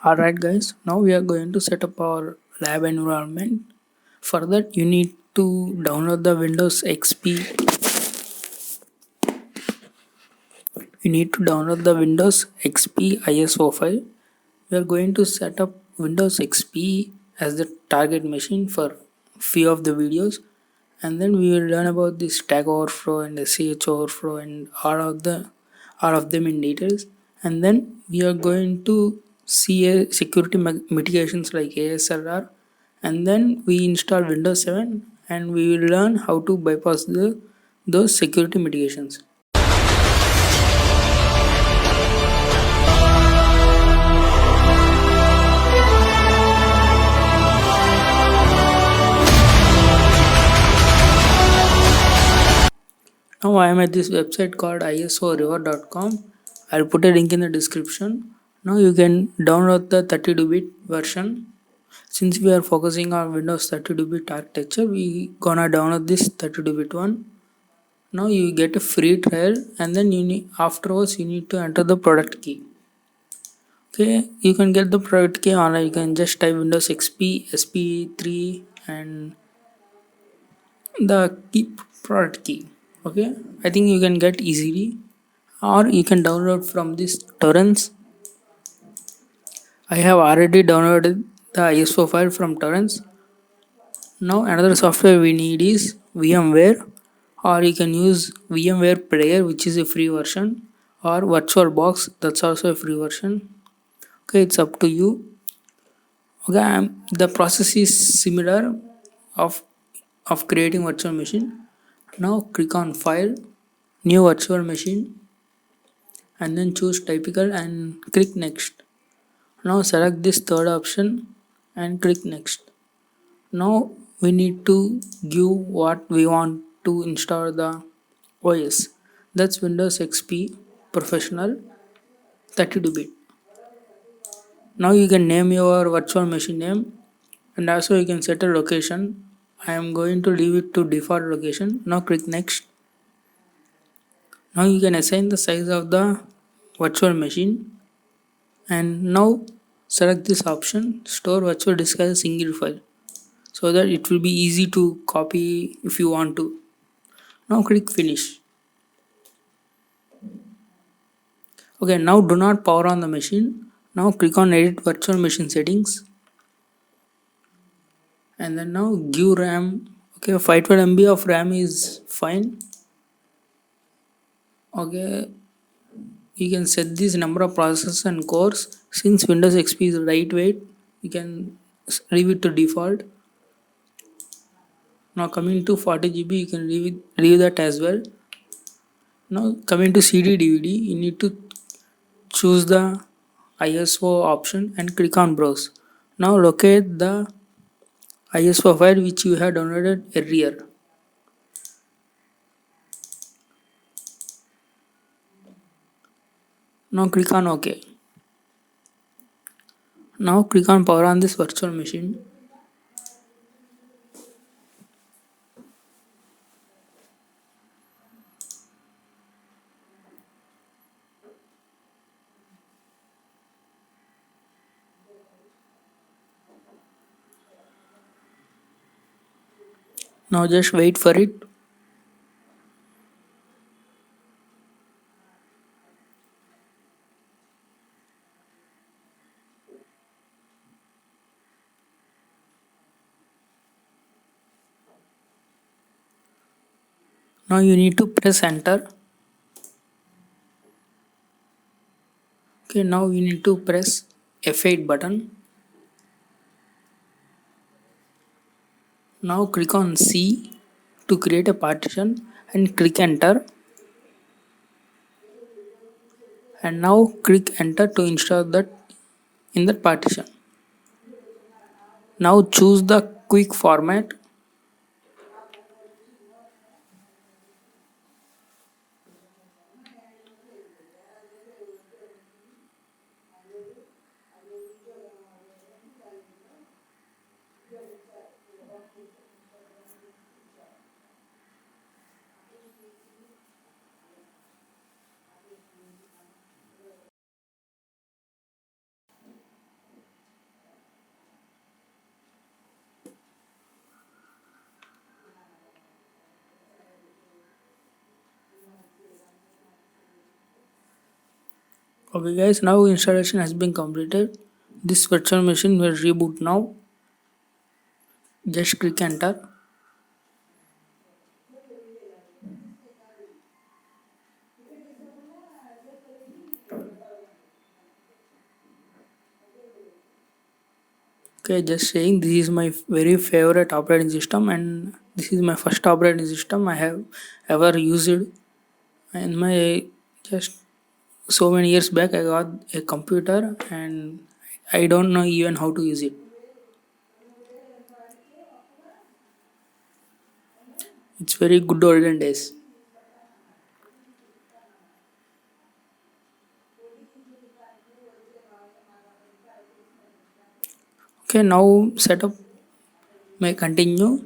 Alright guys, now we are going to set up our lab environment. For that you need to download the Windows XP. You need to download the Windows XP ISO file. We are going to set up Windows XP as the target machine for few of the videos, and then we will learn about the Stack Overflow and SCH Overflow and all of them in details. And then we are going to see a security mitigations like ASLR, and then we install Windows 7 and we will learn how to bypass those security mitigations. Now I am at this website called isoriver.com. I'll put a link in the description. Now you can download the 32-bit version. Since we are focusing on Windows 32-bit architecture, we gonna download this 32-bit one. Now you get a free trial, and then afterwards you need to enter the product key. Okay, you can get the product key online. You can just type Windows XP SP3 and the product key. Okay, I think you can get easily, or you can download from this torrents. I have already downloaded the ISO file from torrents. Now another software we need is VMware, or you can use VMware Player, which is a free version, or VirtualBox, that's also a free version. Okay, it's up to you. Okay, the process is similar of creating virtual machine. Now click on File, New Virtual Machine, and then choose Typical and click Next. Now select this third option and click Next. Now we need to give what we want to install the OS. That's Windows XP Professional 32-bit. Now you can name your virtual machine name, and also you can set a location. I am going to leave it to default location. Now click Next. Now you can assign the size of the virtual machine, and now select this option, store virtual disk as a single file, so that it will be easy to copy if you want to. Now click Finish. Okay, now do not power on the machine. Now click on Edit Virtual Machine Settings, and then now give RAM. Okay, 512 MB of RAM is fine. Okay, you can set this number of processors and cores. Since Windows XP is lightweight, you can leave it to default. Now coming to 40 GB, you can leave that as well. Now coming to CD DVD, you need to choose the ISO option and click on Browse. Now locate the ISO file which you have downloaded earlier. Now click on OK. Now click on Power on this virtual machine. Now just wait for it. Now you need to press enter. Okay, now you need to press F8 button. Now click on C to create a partition and click enter. And now click enter to install that in that partition. Now choose the quick format. Okay guys, now installation has been completed. This virtual machine will reboot now. Just click enter. Okay, just saying this is my very favorite operating system and this is my first operating system I have ever used. In my just so many years back I got a computer and I don't know even how to use it. It's very good olden days. Okay, now setup may continue.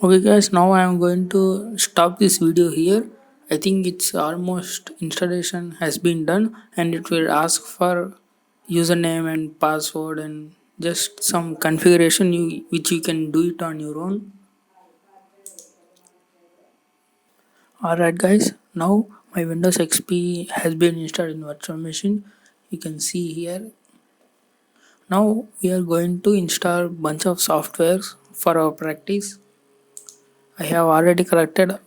Okay guys, now I am going to stop this video here. I think it's almost installation has been done and it will ask for username and password and just some configuration which you can do it on your own. Alright guys, now my Windows XP has been installed in virtual machine. You can see here. Now we are going to install bunch of softwares for our practice. I have already collected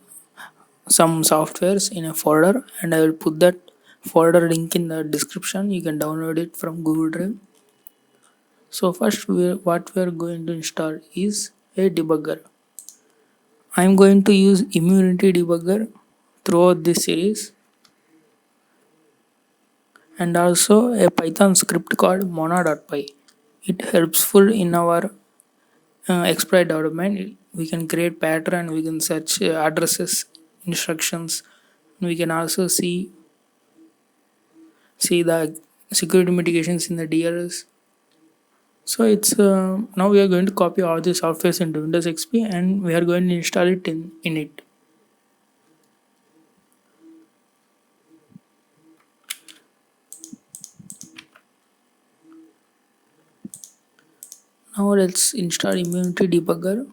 some softwares in a folder and I will put that folder link in the description. You can download it from Google Drive. So first what we are going to install is a debugger. I am going to use Immunity Debugger throughout this series and also a Python script called mona.py. It helpful in our exploit development. We can create pattern, we can search addresses, instructions. We can also see the security mitigations in the DLS. So it's now we are going to copy all the softwares into Windows XP and we are going to install it in it. Now let's install Immunity Debugger.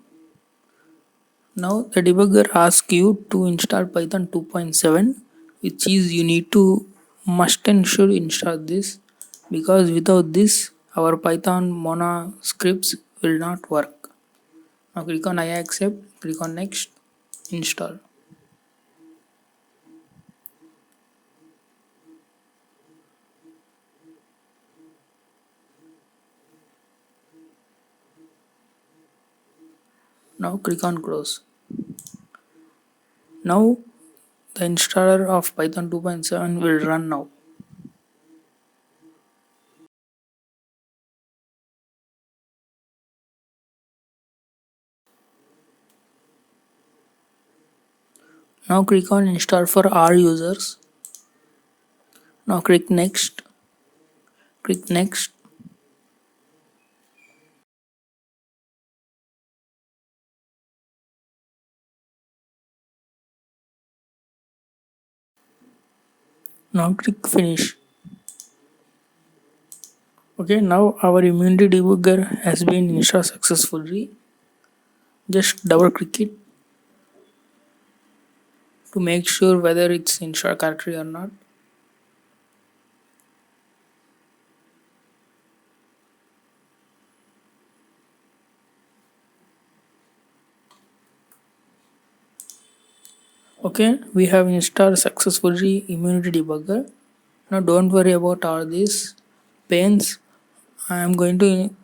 Now the debugger asks you to install Python 2.7, which is you need to must and should install this because without this our Python Mona scripts will not work. Now click on I accept, click on next, install. Now click on close. Now the installer of Python 2.7 will run now. Now click on install for all users. Now click next. Click next. Now click finish. Okay, now our Immunity Debugger has been installed successfully. Just double click it to make sure whether it's installed correctly or not. Okay, we have installed successfully Immunity Debugger. Now don't worry about all these pains. I am going to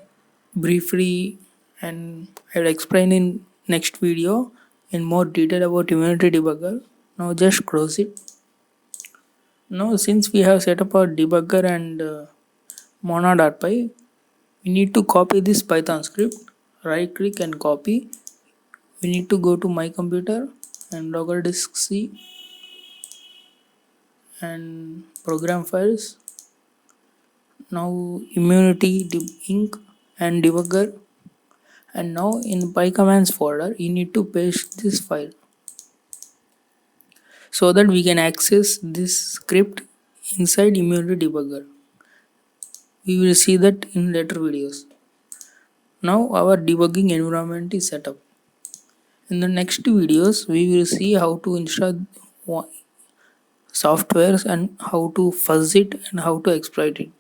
briefly and I will explain in next video in more detail about Immunity Debugger. Now just close it. Now since we have set up our debugger and mona.py, we need to copy this Python script. Right click and copy. We need to go to my computer and local disk C and program files. Now immunity inc and debugger, and now in pycommands folder you need to paste this file so that we can access this script inside Immunity Debugger. We will see that in later videos. Now our debugging environment is set up. In the next videos we will see how to install softwares and how to fuzz it and how to exploit it.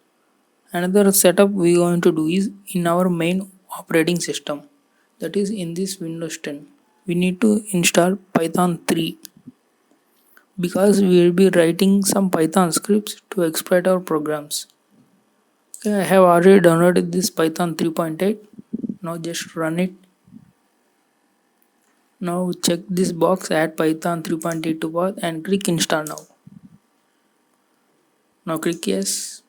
Another setup we are going to do is in our main operating system, that is in this Windows 10. We need to install Python 3 because we will be writing some Python scripts to exploit our programs. Okay, I have already downloaded this Python 3.8. Now just run it. Now check this box, add Python 3.8 to path and click install now. Now click yes.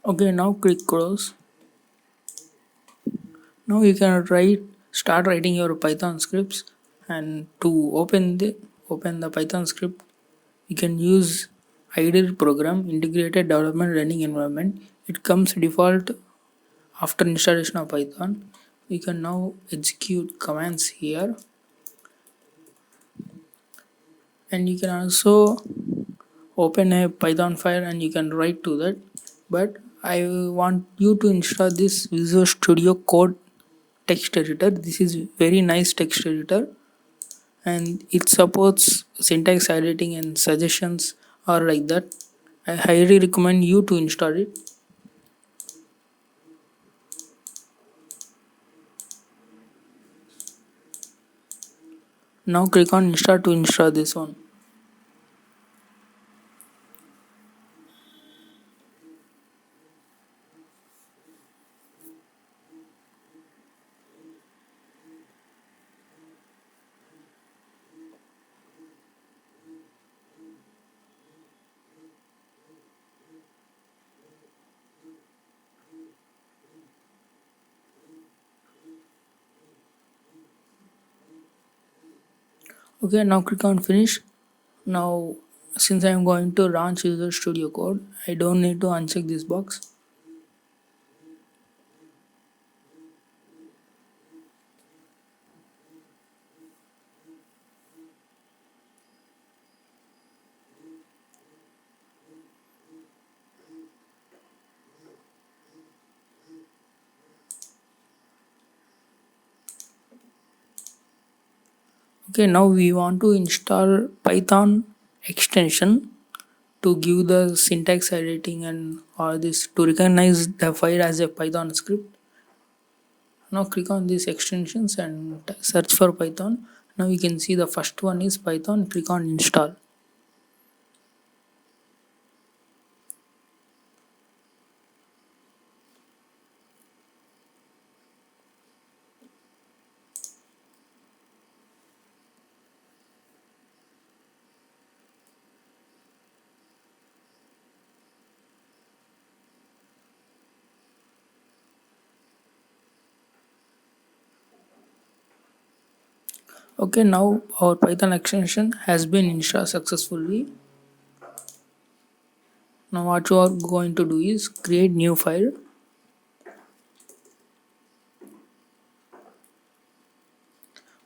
Okay, now click close. Now you can start writing your Python scripts, and to open the Python script you can use IDLE program, integrated development running environment. It comes default after installation of Python. We can now execute commands here, and you can also open a Python file and you can write to that. But I want you to install this Visual Studio Code text editor. This is very nice text editor and it supports syntax editing and suggestions or like that. I highly recommend you to install it. Now click on install to install this one. Okay, now click on finish. Now since I am going to launch Visual Studio Code, I don't need to uncheck this box. Okay, now we want to install Python extension to give the syntax editing and all this to recognize the file as a Python script. Now click on these extensions and search for Python. Now you can see the first one is Python. Click on install. Okay, now our Python extension has been installed successfully. Now what you are going to do is create new file.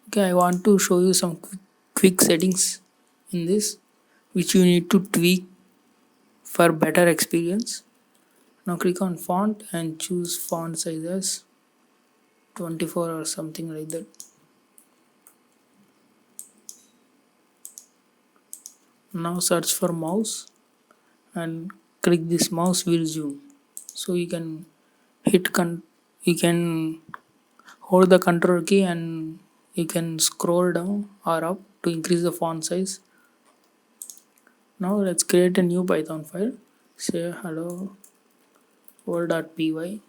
Okay, I want to show you some quick settings in this which you need to tweak for better experience. Now click on font and choose font size as 24 or something like that. Now search for mouse and click this mouse wheel zoom. So you can you can hold the control key and you can scroll down or up to increase the font size. Now let's create a new Python file. Say hello world.py.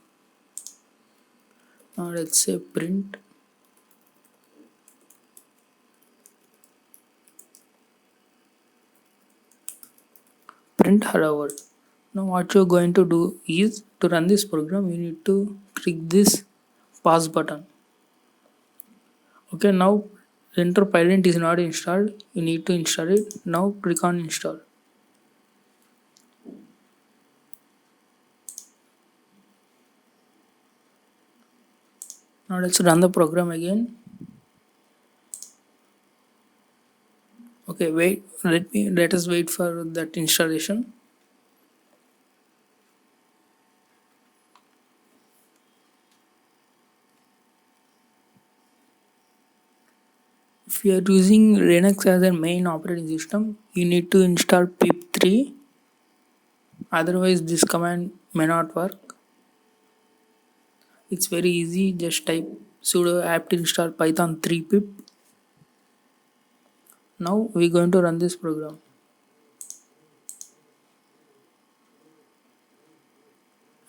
Now let's say print hello world. Now what you're going to do is to run this program you need to click this pause button. Okay, now enter Pylint is not installed. You need to install it. Now click on install. Now let's run the program again. Okay, wait, let us wait for that installation. If you are using Linux as a main operating system, you need to install pip3, otherwise this command may not work. It's very easy, just type sudo apt install python 3 pip. Now we're going to run this program.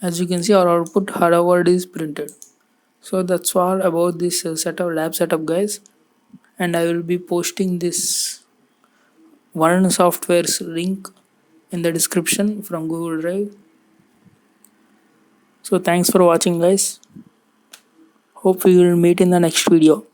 As you can see, our output hello world is printed. So that's all about this lab setup, guys. And I will be posting this Varun Software's link in the description from Google Drive. So thanks for watching, guys. Hope we will meet in the next video.